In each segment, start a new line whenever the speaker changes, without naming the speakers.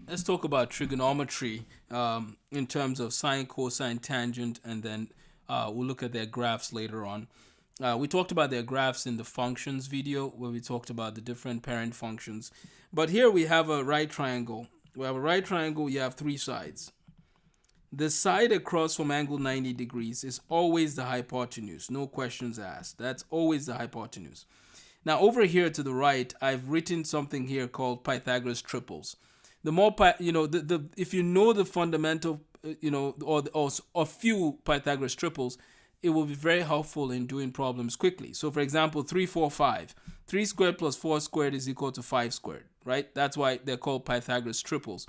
Let's talk about trigonometry in terms of sine, cosine, tangent, and then we'll look at their graphs later on. We talked about their graphs in the functions video where we talked about the different parent functions. But here we have a right triangle. We have a right triangle, you have three sides. The side across from angle 90 degrees is always the hypotenuse, no questions asked. That's always the hypotenuse. Now over here to the right, I've written something here called Pythagoras triples. The more, if you know the fundamental, or a few Pythagoras triples, it will be very helpful in doing problems quickly. So for example, 3, 4, 5. 3 squared plus 4 squared is equal to 5 squared, right? That's why they're called Pythagoras triples.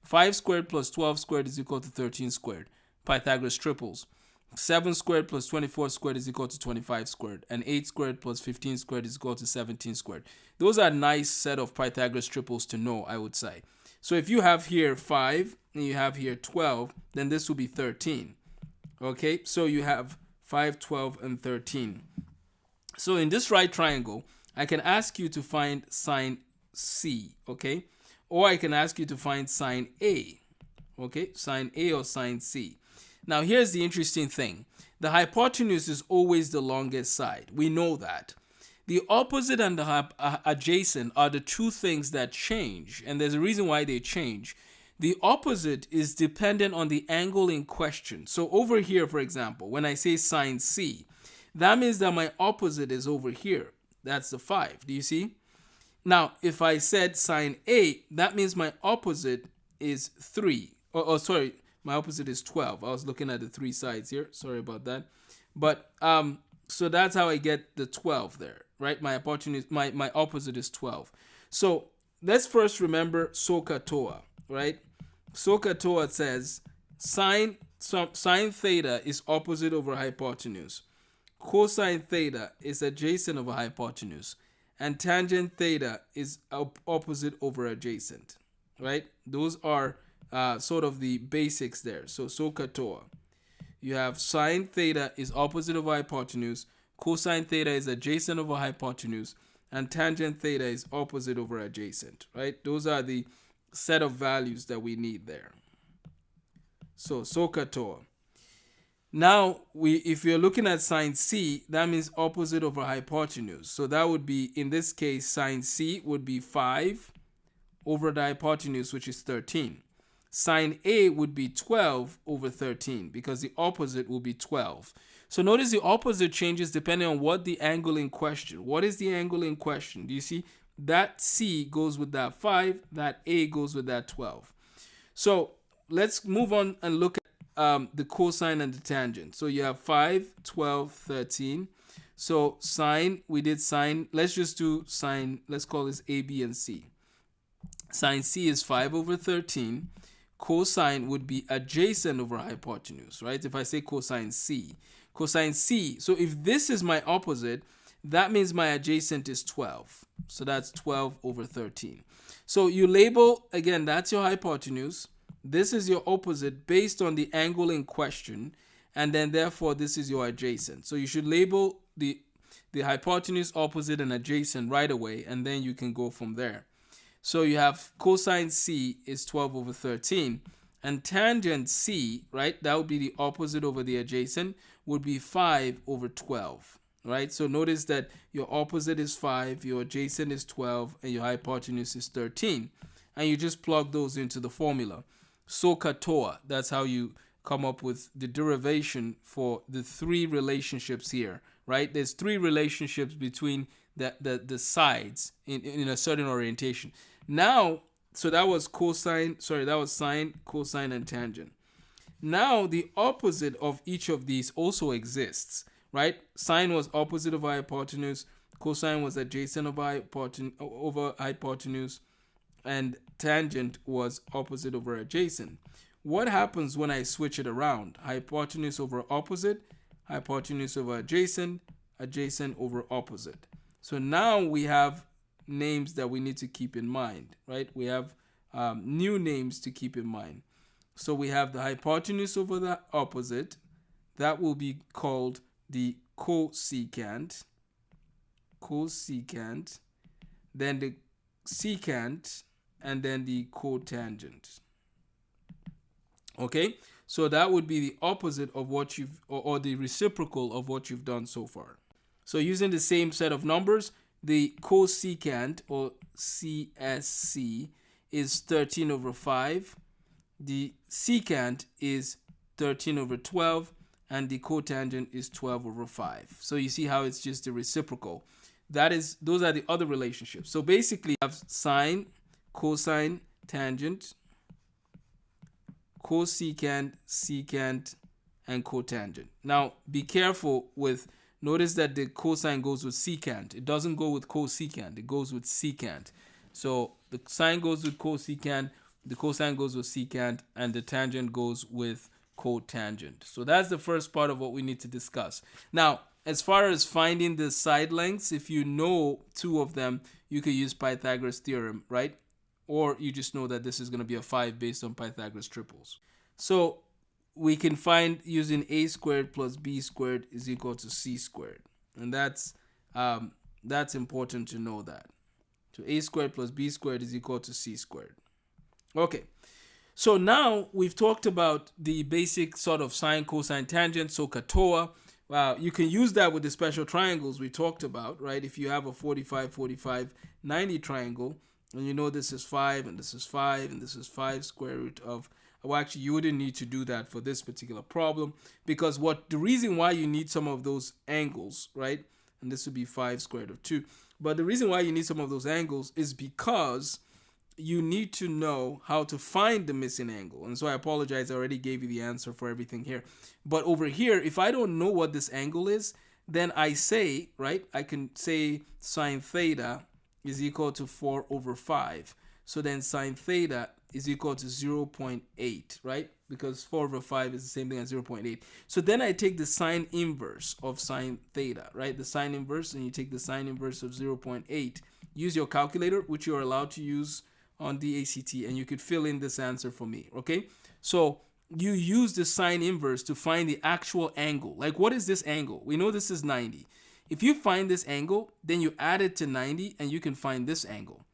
5 squared plus 12 squared is equal to 13 squared. Pythagoras triples. 7 squared plus 24 squared is equal to 25 squared. And 8 squared plus 15 squared is equal to 17 squared. Those are a nice set of Pythagoras triples to know, I would say. So if you have here 5 and you have here 12, then this will be 13. Okay, so you have 5, 12, and 13. So in this right triangle, I can ask you to find sine C, okay? Or I can ask you to find sine A, okay? Sine A or sine C. Now here's the interesting thing. The hypotenuse is always the longest side. We know that. The opposite and the adjacent are the two things that change, and there's a reason why they change. The opposite is dependent on the angle in question. So over here, for example, when I say sine C, that means that my opposite is over here. That's the 5. Do you see? Now, if I said sine A, that means my opposite is 3. Sorry, my opposite is 12. I was looking at the three sides here. Sorry about that. But so that's how I get the 12 there, right? My opposite is 12. So let's first remember SOHCAHTOA, right? SOHCAHTOA says sine theta is opposite over hypotenuse. Cosine theta is adjacent over hypotenuse. And tangent theta is opposite over adjacent, right? Those are sort of the basics there. So SOHCAHTOA. You have sine theta is opposite over hypotenuse, cosine theta is adjacent over hypotenuse, and tangent theta is opposite over adjacent, right? Those are the set of values that we need there. So SOHCAHTOA. Now, if you're looking at sine C, that means opposite over hypotenuse. So that would be, in this case, sine C would be 5 over the hypotenuse, which is 13. Sine A would be 12 over 13 because the opposite will be 12. So notice the opposite changes depending on what the angle in question. What is the angle in question? Do you see? That C goes with that 5, that A goes with that 12. So let's move on and look at the cosine and the tangent. So you have 5, 12, 13. So sine, we did sine. Let's just do sine. Let's call this A, B, and C. Sine C is 5 over 13. Cosine would be adjacent over hypotenuse, right? If I say cosine C. So if this is my opposite, that means my adjacent is 12. So that's 12 over 13. So you label, again, that's your hypotenuse. This is your opposite based on the angle in question. And then therefore, this is your adjacent. So you should label the hypotenuse, opposite, and adjacent right away. And then you can go from there. So you have cosine C is 12 over 13. And tangent C, right, that would be the opposite over the adjacent, would be 5 over 12, right? So notice that your opposite is 5, your adjacent is 12, and your hypotenuse is 13. And you just plug those into the formula. SOHCAHTOA, that's how you come up with the derivation for the three relationships here, right? There's three relationships between the sides in a certain orientation. Now, so that was sine, cosine, and tangent. Now, the opposite of each of these also exists, right? Sine was opposite of hypotenuse, cosine was adjacent over hypotenuse, and tangent was opposite over adjacent. What happens when I switch it around? Hypotenuse over opposite, hypotenuse over adjacent, adjacent over opposite. So now we have names that we need to keep in mind, right? We have new names to keep in mind. So we have the hypotenuse over the opposite. That will be called the cosecant. Then the secant, and then the cotangent. Okay, so that would be the opposite of what you've, or the reciprocal of what you've done so far. So using the same set of numbers, the cosecant, or CSC, is 13 over 5. The secant is 13 over 12, and the cotangent is 12 over 5. So you see how it's just the reciprocal. Those are the other relationships. So basically, you have sine, cosine, tangent, cosecant, secant, and cotangent. Now, be careful with, notice that the cosine goes with secant. It doesn't go with cosecant. It goes with secant. So the sine goes with cosecant, the cosine goes with secant, and the tangent goes with cotangent. So that's the first part of what we need to discuss. Now, as far as finding the side lengths, if you know two of them, you could use Pythagoras theorem, right? Or you just know that this is going to be a 5 based on Pythagoras triples. So we can find using a squared plus b squared is equal to c squared. And that's important to know that. So a squared plus b squared is equal to c squared. Okay. So now we've talked about the basic sort of sine, cosine, tangent, SOHCAHTOA. You can use that with the special triangles we talked about, right? If you have a 45, 45, 90 triangle, and you know this is 5, and this is 5, and this is 5 square root of, well, actually, you wouldn't need to do that for this particular problem, because the reason why you need some of those angles, right? And this would be 5 square root of 2. But the reason why you need some of those angles is because you need to know how to find the missing angle. And so I apologize, I already gave you the answer for everything here. But over here, if I don't know what this angle is, then I say, right, I can say sine theta is equal to 4 over 5. So then sine theta is equal to 0.8, right? Because 4 over 5 is the same thing as 0.8. So then I take the sine inverse of sine theta, right? The sine inverse, and you take the sine inverse of 0.8. Use your calculator, which you're allowed to use on the ACT, and you could fill in this answer for me, okay? So you use the sine inverse to find the actual angle. Like, what is this angle? We know this is 90. If you find this angle, then you add it to 90, and you can find this angle.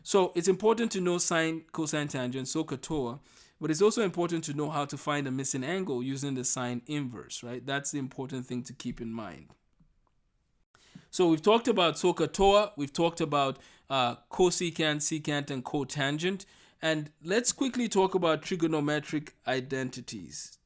So it's important to know sine, cosine, tangent, SOHCAHTOA, but it's also important to know how to find a missing angle using the sine inverse, right? That's the important thing to keep in mind. So we've talked about SOHCAHTOA, we've talked about cosecant, secant, and cotangent. And let's quickly talk about trigonometric identities.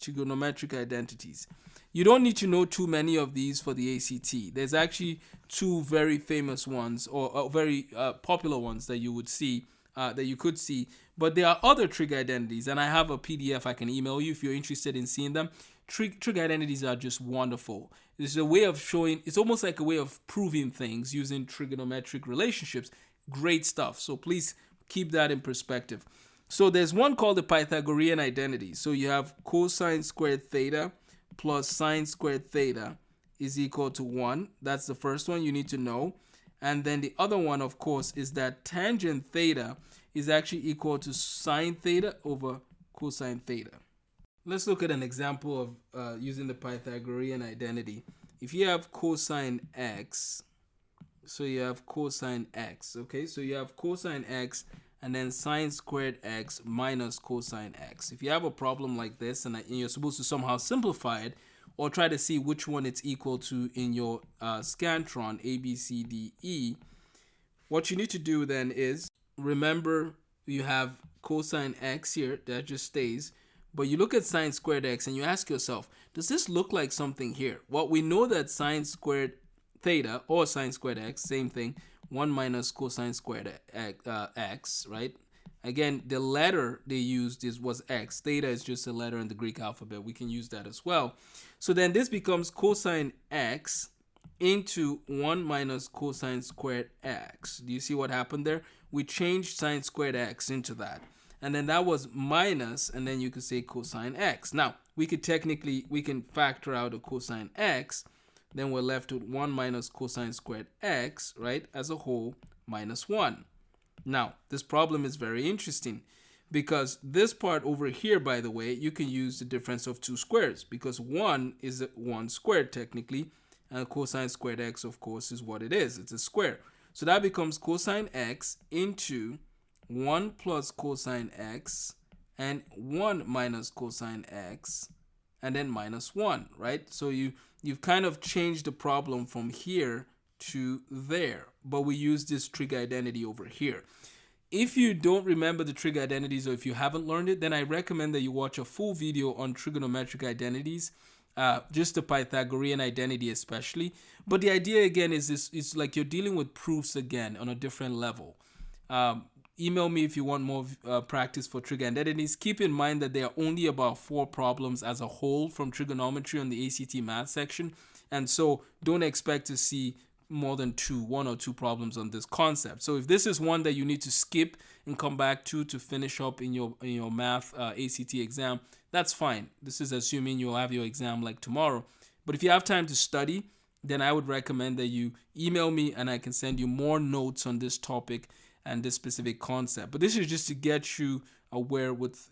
You don't need to know too many of these for the ACT. There's actually two very famous ones, or very popular ones that you would see, that you could see. But there are other trig identities, and I have a PDF I can email you if you're interested in seeing them. Trig identities are just wonderful. It's a way of showing, it's almost like a way of proving things using trigonometric relationships. Great stuff. So please keep that in perspective. So there's one called the Pythagorean identity. So you have cosine squared theta plus sine squared theta is equal to 1. That's the first one you need to know. And then the other one, of course, is that tangent theta is actually equal to sine theta over cosine theta. Let's look at an example of using the Pythagorean identity. If you have cosine x, so you have cosine x, okay? So you have cosine x and then sine squared x minus cosine x. If you have a problem like this and you're supposed to somehow simplify it or try to see which one it's equal to in your Scantron, A, B, C, D, E, what you need to do then is remember you have cosine x here, that just stays. But you look at sine squared x and you ask yourself, does this look like something here? Well, we know that sine squared theta or sine squared x, same thing, 1 minus cosine squared x, right? Again, the letter they used was x. Theta is just a letter in the Greek alphabet. We can use that as well. So then this becomes cosine x into 1 minus cosine squared x. Do you see what happened there? We changed sine squared x into that. And then that was minus, and then you could say cosine x. Now, we can factor out a cosine x. Then we're left with 1 minus cosine squared x, right, as a whole, minus 1. Now, this problem is very interesting because this part over here, by the way, you can use the difference of two squares because 1 is 1 squared technically, and cosine squared x, of course, is what it is. It's a square. So that becomes cosine x into 1 plus cosine x, and 1 minus cosine x, and then minus 1, right? So you've kind of changed the problem from here to there, but we use this trig identity over here. If you don't remember the trig identities, or if you haven't learned it, then I recommend that you watch a full video on trigonometric identities, just the Pythagorean identity especially. But the idea again is this: it's like you're dealing with proofs again on a different level. Email me if you want more practice for trig identities. Keep in mind that there are only about 4 problems as a whole from trigonometry on the ACT math section, and so don't expect to see more than 1 or 2 problems on this concept. So if this is one that you need to skip and come back to finish up in your math ACT exam, that's fine. This is assuming you'll have your exam like tomorrow. But if you have time to study, then I would recommend that you email me and I can send you more notes on this topic and this specific concept. But this is just to get you aware with,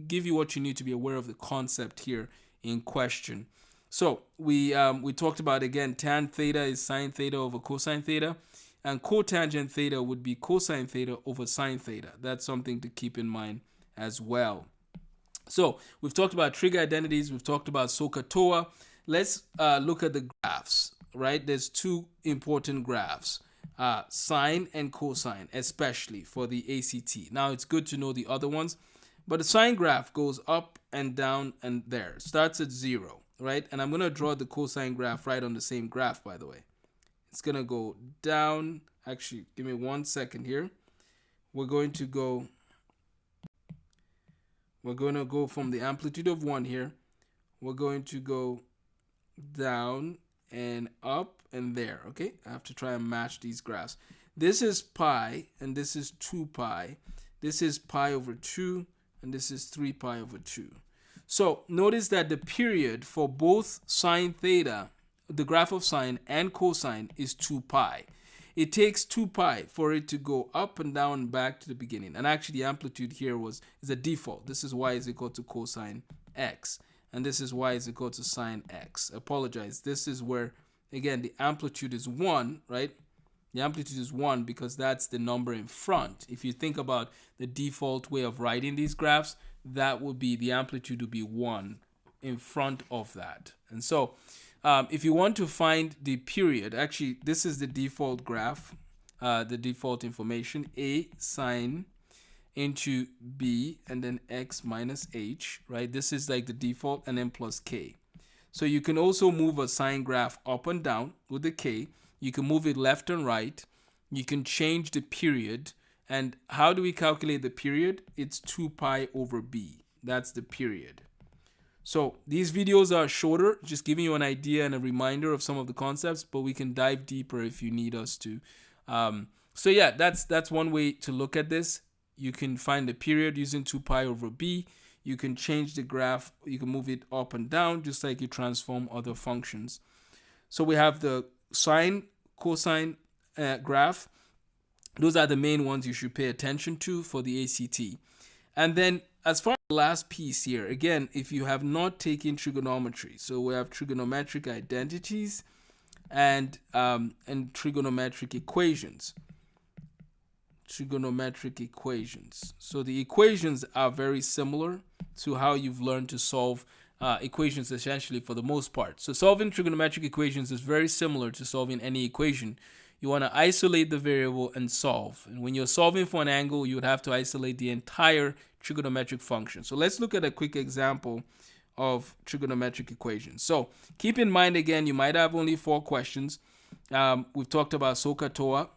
give you what you need to be aware of the concept here in question. So we talked about, again, tan theta is sine theta over cosine theta, and cotangent theta would be cosine theta over sine theta. That's something to keep in mind as well. So we've talked about trig identities. We've talked about SOHCAHTOA. Let's look at the graphs, right? There's 2 important graphs, sine and cosine, especially for the ACT. Now, it's good to know the other ones, but the sine graph goes up and down and there. Starts at 0. Right? And I'm going to draw the cosine graph right on the same graph, by the way. It's going to go down. Actually, give me 1 second here. We're going to go from the amplitude of 1 here. We're going to go down and up and there. Okay? I have to try and match these graphs. This is pi, and this is 2 pi. This is pi over 2, and this is 3 pi over 2. So notice that the period for both sine theta, the graph of sine, and cosine is 2 pi. It takes 2 pi for it to go up and down and back to the beginning. And actually the amplitude here is a default. This is y is equal to cosine x. And this is y is equal to sine x. Apologize. This is where, again, the amplitude is 1, right? The amplitude is 1 because that's the number in front. If you think about the default way of writing these graphs, that would be, the amplitude would be 1 in front of that. And so if you want to find the period, actually this is the default graph, the default information, a sine into b and then x minus h, right? This is like the default, and then plus k. So you can also move a sine graph up and down with the k. You can move it left and right. You can change the period. And how do we calculate the period? It's 2 pi over b. That's the period. So these videos are shorter, just giving you an idea and a reminder of some of the concepts, but we can dive deeper if you need us to. So yeah, that's one way to look at this. You can find the period using 2 pi over b. You can change the graph. You can move it up and down, just like you transform other functions. So we have the sine, cosine graph. Those are the main ones you should pay attention to for the ACT. And then as far as the last piece here, again, if you have not taken trigonometry, so we have trigonometric identities and trigonometric equations. Trigonometric equations. So the equations are very similar to how you've learned to solve equations essentially for the most part. So solving trigonometric equations is very similar to solving any equation. You want to isolate the variable and solve. And when you're solving for an angle, you would have to isolate the entire trigonometric function. So let's look at a quick example of trigonometric equations. So keep in mind, again, you might have only 4 questions. We've talked about SOHCAHTOA.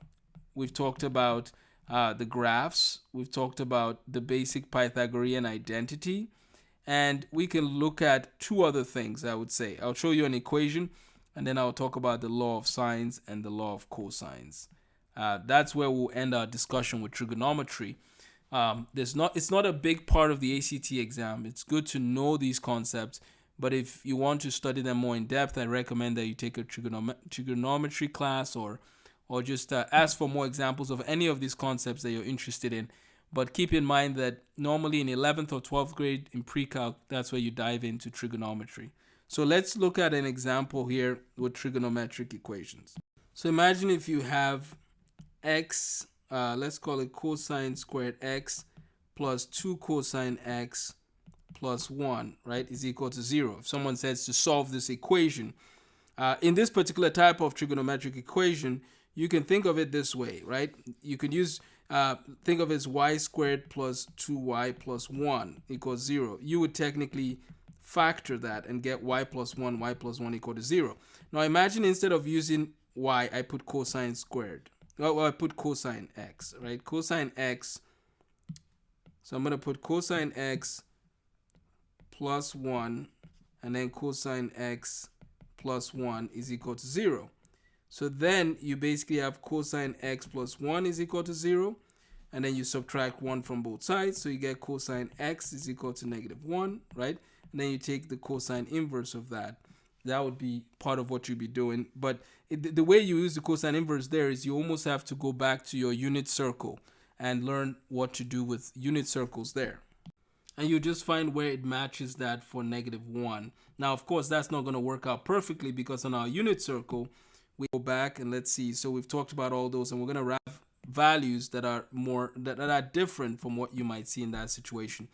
We've talked about the graphs. We've talked about the basic Pythagorean identity. And we can look at 2 other things, I would say. I'll show you an equation, and then I'll talk about the law of sines and the law of cosines. That's where we'll end our discussion with trigonometry. It's not a big part of the ACT exam. It's good to know these concepts, but if you want to study them more in depth, I recommend that you take a trigonometry class or just ask for more examples of any of these concepts that you're interested in. But keep in mind that normally in 11th or 12th grade in pre-calc, that's where you dive into trigonometry. So let's look at an example here with trigonometric equations. So imagine if you have x let's call it cosine squared x plus 2 cosine x plus 1, right, is equal to 0. If someone says to solve this equation, in this particular type of trigonometric equation, you can think of it this way, right? You could use, think of it as y squared plus 2y plus 1 equals 0. You would technically factor that and get y plus 1 equal to 0. Now imagine instead of using y, I put cosine squared. Well, I put cosine x, right? Cosine x. So I'm going to put cosine x plus 1, and then cosine x plus 1 is equal to 0. So then you basically have cosine x plus 1 is equal to 0, and then you subtract 1 from both sides, so you get cosine x is equal to -1, right? And then you take the cosine inverse of that. That would be part of what you'd be doing. But the way you use the cosine inverse there is you almost have to go back to your unit circle and learn what to do with unit circles there. And you just find where it matches that for -1. Now, of course, that's not going to work out perfectly because on our unit circle, we go back and let's see. So we've talked about all those, and we're going to have values that are that are different from what you might see in that situation.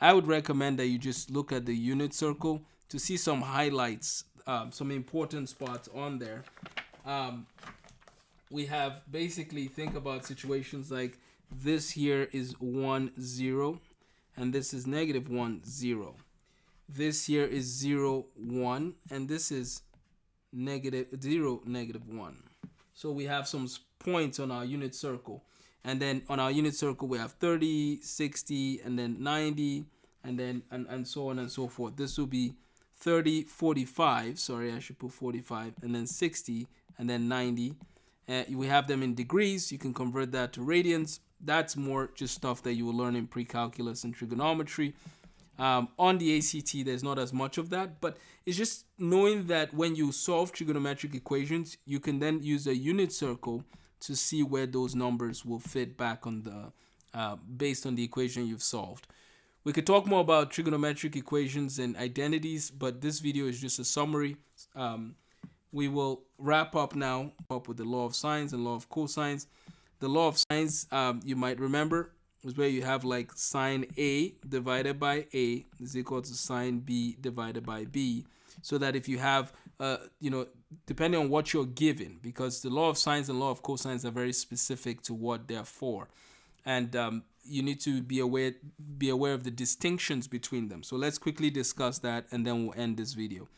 I would recommend that you just look at the unit circle to see some highlights, some important spots on there. We have basically, think about situations like this here is 1, 0, and this is -1, 0. This here is 0, 1, and this is -0, -1. So we have some points on our unit circle. And then on our unit circle, we have 30, 60, and then 90, and then and so on and so forth. This will be 30, 45. Sorry, I should put 45, and then 60, and then 90. We have them in degrees. You can convert that to radians. That's more just stuff that you will learn in pre-calculus and trigonometry. On the ACT, there's not as much of that, but it's just knowing that when you solve trigonometric equations, you can then use a unit circle to see where those numbers will fit back on the based on the equation you've solved. We could talk more about trigonometric equations and identities, but this video is just a summary. We will wrap up now with the law of sines and law of cosines. The law of sines, you might remember, is where you have like sine A divided by A is equal to sine B divided by B. So that if you have, depending on what you're given, because the law of sines and law of cosines are very specific to what they're for. And you need to be aware of the distinctions between them. So let's quickly discuss that, and then we'll end this video.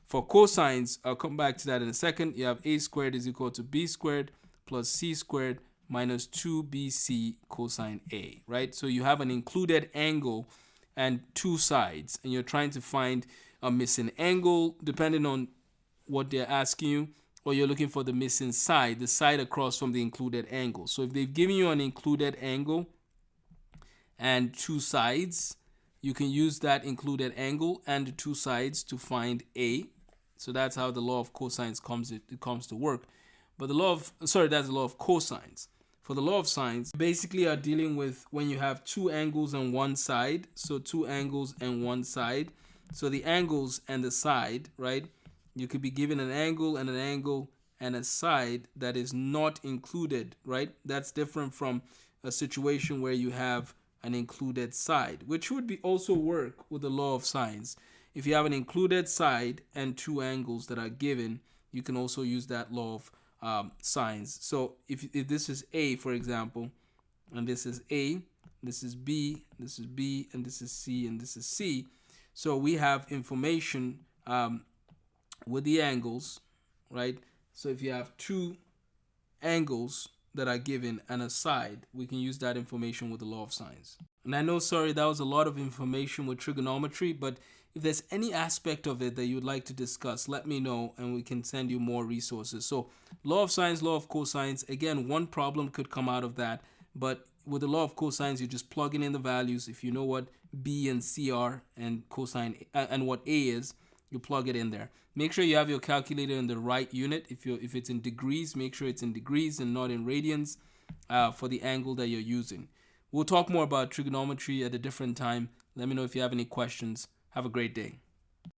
For cosines, I'll come back to that in a second. You have a squared is equal to b squared plus c squared minus 2bc cosine a, right? So you have an included angle and two sides, and you're trying to find a missing angle depending on what they're asking you, or you're looking for the missing side, the side across from the included angle. So if they've given you an included angle and two sides, you can use that included angle and the two sides to find a. So that's how the law of cosines comes to work. But that's the law of cosines. For the law of sines, basically are dealing with when you have two angles on one side. So two angles and one side. So the angles and the side, right? You could be given an angle and a side that is not included, right? That's different from a situation where you have an included side, which would be also work with the law of sines. If you have an included side and two angles that are given, you can also use that law of sines. So if this is A, for example, and this is A, this is B, and this is C, and this is C. So we have information with the angles, right? So if you have two angles that are given and a side, we can use that information with the law of sines. And I know, sorry, that was a lot of information with trigonometry, but if there's any aspect of it that you'd like to discuss, let me know and we can send you more resources. So law of sines, law of cosines, again, one problem could come out of that, but with the law of cosines, you're just plugging in the values. If you know what B and C are and cosine and what A is, you plug it in there. Make sure you have your calculator in the right unit. If it's in degrees, make sure it's in degrees and not in radians for the angle that you're using. We'll talk more about trigonometry at a different time. Let me know if you have any questions. Have a great day.